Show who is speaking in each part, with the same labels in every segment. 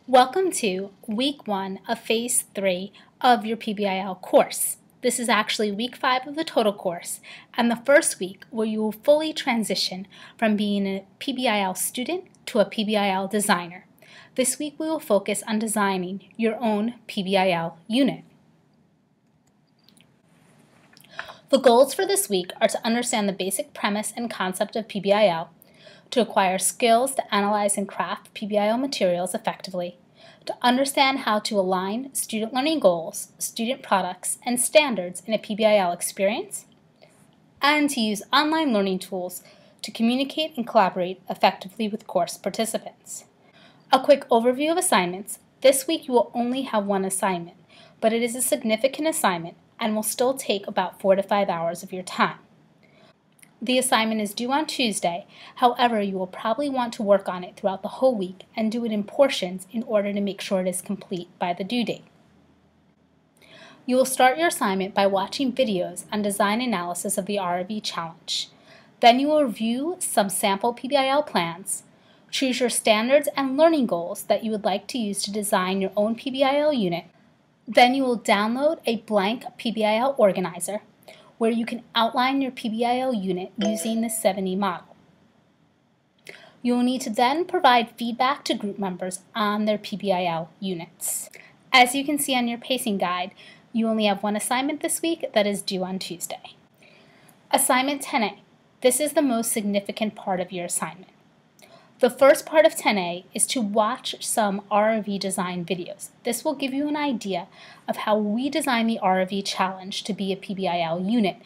Speaker 1: Welcome to Week 1 of Phase 3 of your PBIL course. This is actually Week 5 of the total course, and the first week where you will fully transition from being a PBIL student to a PBIL designer. This week we will focus on designing your own PBIL unit. The goals for this week are to understand the basic premise and concept of PBIL, to acquire skills to analyze and craft PBIL materials effectively, to understand how to align student learning goals, student products, and standards in a PBIL experience, and to use online learning tools to communicate and collaborate effectively with course participants. A quick overview of assignments. This week you will only have one assignment, but it is a significant assignment and will still take about 4 to 5 hours of your time. The assignment is due on Tuesday, however, you will probably want to work on it throughout the whole week and do it in portions in order to make sure it is complete by the due date. You will start your assignment by watching videos on design analysis of the ROV challenge. Then you will review some sample PBIL plans, choose your standards and learning goals that you would like to use to design your own PBIL unit. Then you will download a blank PBIL organizer, where you can outline your PBIL unit using the 7E model. You will need to then provide feedback to group members on their PBIL units. As you can see on your pacing guide, you only have one assignment this week that is due on Tuesday. Assignment 10A. This is the most significant part of your assignment. The first part of 10A is to watch some ROV design videos. This will give you an idea of how we design the ROV challenge to be a PBIL unit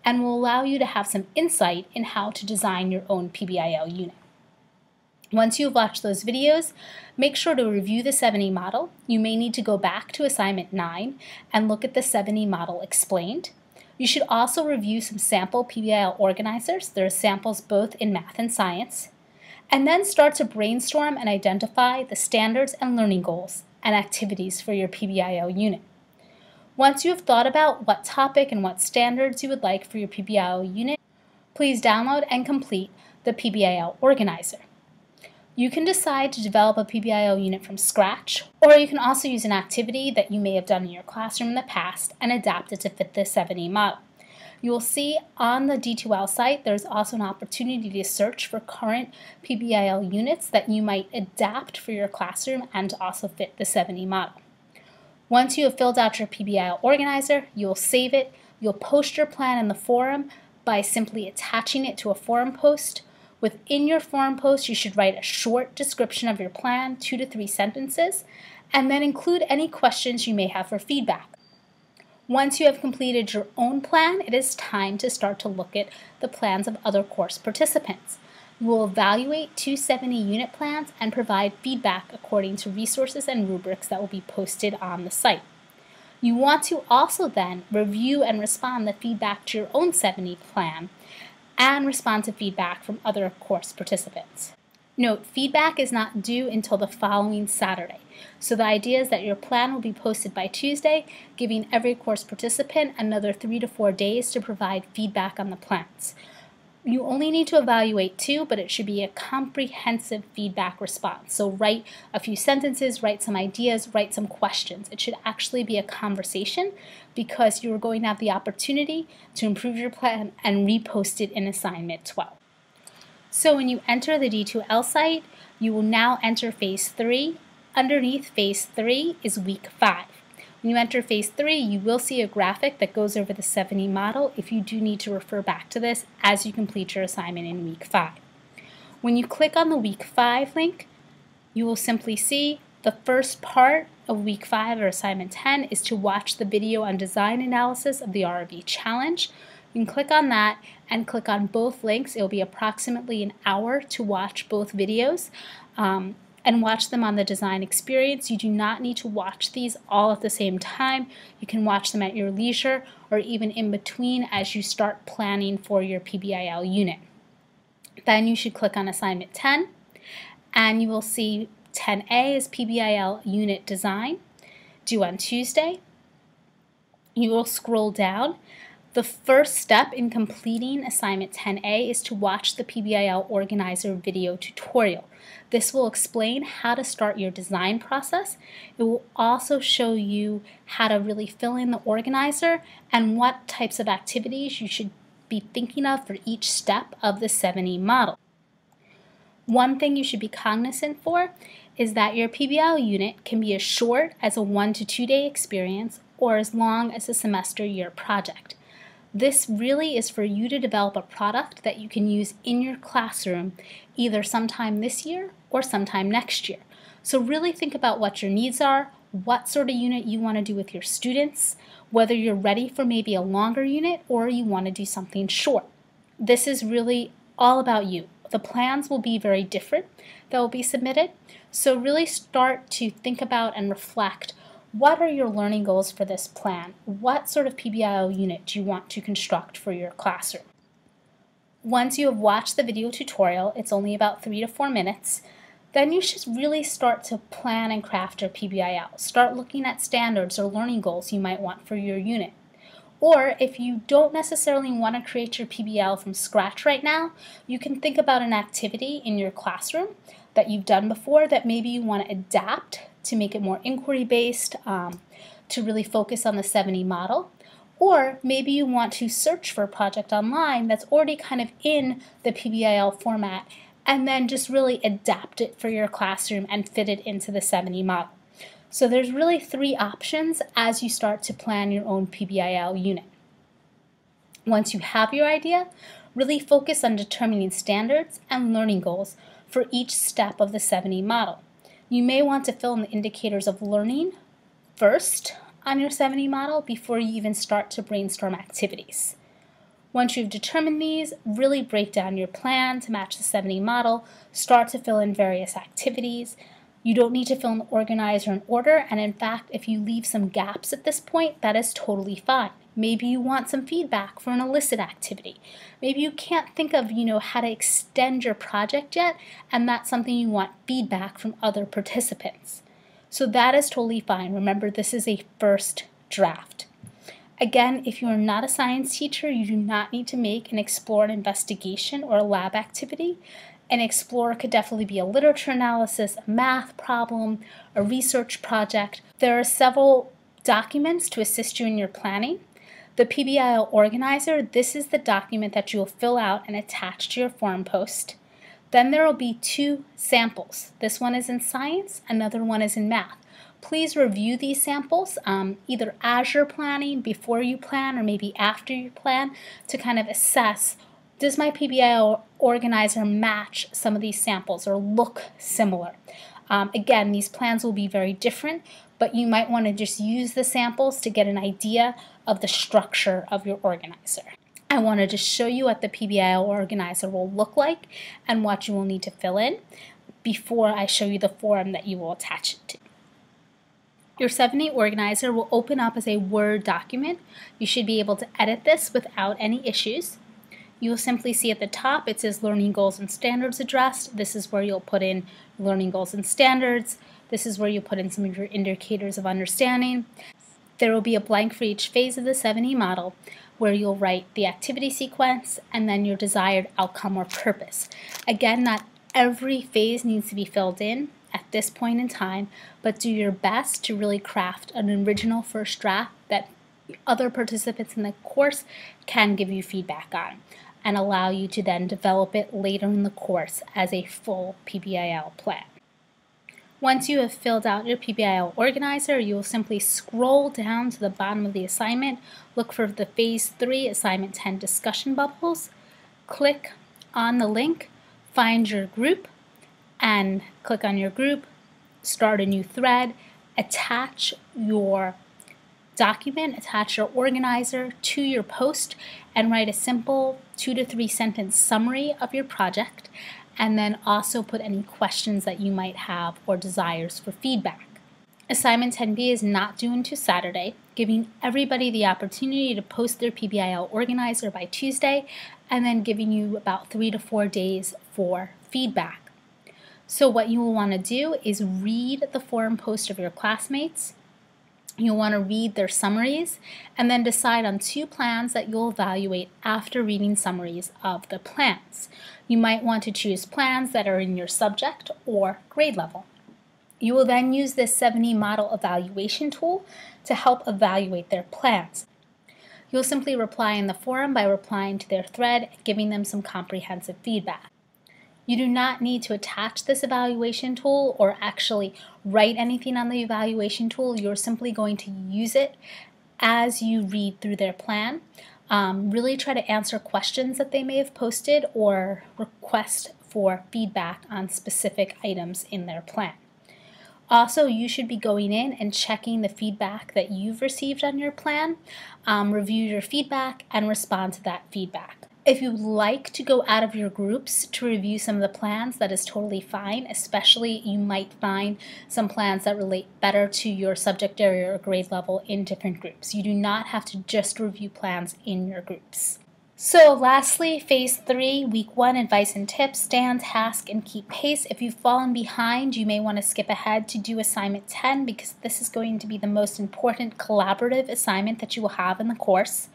Speaker 1: and will allow you to have some insight in how to design your own PBIL unit. Once you've watched those videos, make sure to review the 7E model. You may need to go back to assignment 9 and look at the 7E model explained. You should also review some sample PBIL organizers. There are samples both in math and science. And then start to brainstorm and identify the standards and learning goals and activities for your PBIL unit. Once you have thought about what topic and what standards you would like for your PBIL unit, please download and complete the PBIL organizer. You can decide to develop a PBIL unit from scratch, or you can also use an activity that you may have done in your classroom in the past and adapt it to fit the 7E model. You will see on the D2L site there's also an opportunity to search for current PBIL units that you might adapt for your classroom and to also fit the 7E model. Once you have filled out your PBIL organizer, you'll save it. You'll post your plan in the forum by simply attaching it to a forum post. Within your forum post, you should write a short description of your plan, 2 to 3 sentences, and then include any questions you may have for feedback. Once you have completed your own plan, it is time to start to look at the plans of other course participants. You will evaluate 2 7E unit plans and provide feedback according to resources and rubrics that will be posted on the site. You want to also then review and respond to feedback to your own 7E plan and respond to feedback from other course participants. Note, feedback is not due until the following Saturday. So the idea is that your plan will be posted by Tuesday, giving every course participant another 3 to 4 days to provide feedback on the plans. You only need to evaluate 2, but it should be a comprehensive feedback response. So write a few sentences, write some ideas, write some questions. It should actually be a conversation because you are going to have the opportunity to improve your plan and repost it in assignment 12. So when you enter the D2L site, you will now enter Phase 3. Underneath Phase 3 is Week 5. When you enter Phase 3, you will see a graphic that goes over the 7E model if you do need to refer back to this as you complete your assignment in Week 5. When you click on the Week 5 link, you will simply see the first part of Week 5 or Assignment 10 is to watch the video on design analysis of the ROV challenge. You can click on that and click on both links. It will be approximately an hour to watch both videos and watch them on the design experience. You do not need to watch these all at the same time. You can watch them at your leisure or even in between as you start planning for your PBIL unit. Then you should click on Assignment 10 and you will see 10A is PBIL unit design, due on Tuesday. You will scroll down. The first step in completing assignment 10A is to watch the PBIL Organizer video tutorial. This will explain how to start your design process. It will also show you how to really fill in the organizer and what types of activities you should be thinking of for each step of the 7E model. One thing you should be cognizant for is that your PBIL unit can be as short as a 1 to 2 day experience or as long as a semester year project. This really is for you to develop a product that you can use in your classroom either sometime this year or sometime next year. So really think about what your needs are, what sort of unit you want to do with your students, whether you're ready for maybe a longer unit or you want to do something short. This is really all about you. The plans will be very different that will be submitted, so really start to think about and reflect. What are your learning goals for this plan? What sort of PBIL unit do you want to construct for your classroom? Once you have watched the video tutorial, it's only about 3 to 4 minutes, then you should really start to plan and craft your PBIL. Start looking at standards or learning goals you might want for your unit. Or if you don't necessarily want to create your PBIL from scratch right now, you can think about an activity in your classroom that you've done before that maybe you want to adapt to make it more inquiry-based, to really focus on the 7E model. Or maybe you want to search for a project online that's already kind of in the PBIL format and then just really adapt it for your classroom and fit it into the 7E model. So there's really 3 options as you start to plan your own PBIL unit. Once you have your idea, really focus on determining standards and learning goals for each step of the 7E model. You may want to fill in the indicators of learning first on your 7E model before you even start to brainstorm activities. Once you've determined these, really break down your plan to match the 7E model, start to fill in various activities. You don't need to fill in the organizer in order, and in fact, if you leave some gaps at this point, that is totally fine. Maybe you want some feedback for an illicit activity. Maybe you can't think of, how to extend your project yet, and that's something you want feedback from other participants. So that is totally fine. Remember, this is a first draft. Again, if you are not a science teacher, you do not need to make an explore an investigation or a lab activity. An explore could definitely be a literature analysis, a math problem, a research project. There are several documents to assist you in your planning. The PBIL Organizer, this is the document that you will fill out and attach to your forum post. Then there will be 2 samples. This one is in science, another one is in math. Please review these samples, either as you're planning, before you plan, or maybe after you plan, to kind of assess, does my PBIL Organizer match some of these samples or look similar? Again, these plans will be very different, but you might want to just use the samples to get an idea of the structure of your organizer. I wanted to show you what the PBIL Organizer will look like and what you will need to fill in before I show you the form that you will attach it to. Your 7E Organizer will open up as a Word document. You should be able to edit this without any issues. You will simply see at the top it says Learning Goals and Standards addressed. This is where you'll put in Learning Goals and Standards. This is where you put in some of your indicators of understanding. There will be a blank for each phase of the 7E model where you'll write the activity sequence and then your desired outcome or purpose. Again, not every phase needs to be filled in at this point in time, but do your best to really craft an original first draft that other participants in the course can give you feedback on and allow you to then develop it later in the course as a full PBIL plan. Once you have filled out your PBIL Organizer, you will simply scroll down to the bottom of the assignment, look for the Phase 3 Assignment 10 discussion bubbles, click on the link, find your group, and click on your group, start a new thread, attach your document, attach your organizer to your post, and write a simple 2 to 3 sentence summary of your project, and then also put any questions that you might have or desires for feedback. Assignment 10B is not due until Saturday, giving everybody the opportunity to post their PBIL Organizer by Tuesday, and then giving you about 3 to 4 days for feedback. So what you will want to do is read the forum post of your classmates, You'll want to read their summaries and then decide on 2 plans that you'll evaluate after reading summaries of the plans. You might want to choose plans that are in your subject or grade level. You will then use this 70 model evaluation tool to help evaluate their plans. You'll simply reply in the forum by replying to their thread and giving them some comprehensive feedback. You do not need to attach this evaluation tool or actually write anything on the evaluation tool. You're simply going to use it as you read through their plan. Really try to answer questions that they may have posted or request for feedback on specific items in their plan. Also, you should be going in and checking the feedback that you've received on your plan, review your feedback, and respond to that feedback. If you'd like to go out of your groups to review some of the plans, that is totally fine. Especially, you might find some plans that relate better to your subject area or grade level in different groups. You do not have to just review plans in your groups. So lastly, Phase 3, Week 1, Advice and Tips, stand, task, and keep pace. If you've fallen behind, you may want to skip ahead to do Assignment 10 because this is going to be the most important collaborative assignment that you will have in the course.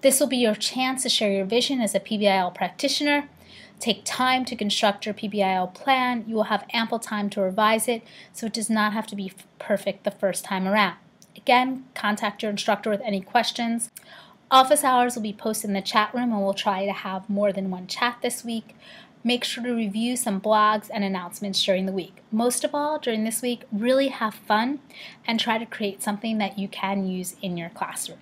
Speaker 1: This will be your chance to share your vision as a PBIL practitioner. Take time to construct your PBIL plan. You will have ample time to revise it, so it does not have to be perfect the first time around. Again, contact your instructor with any questions. Office hours will be posted in the chat room, and we'll try to have more than one chat this week. Make sure to review some blogs and announcements during the week. Most of all, during this week, really have fun and try to create something that you can use in your classroom.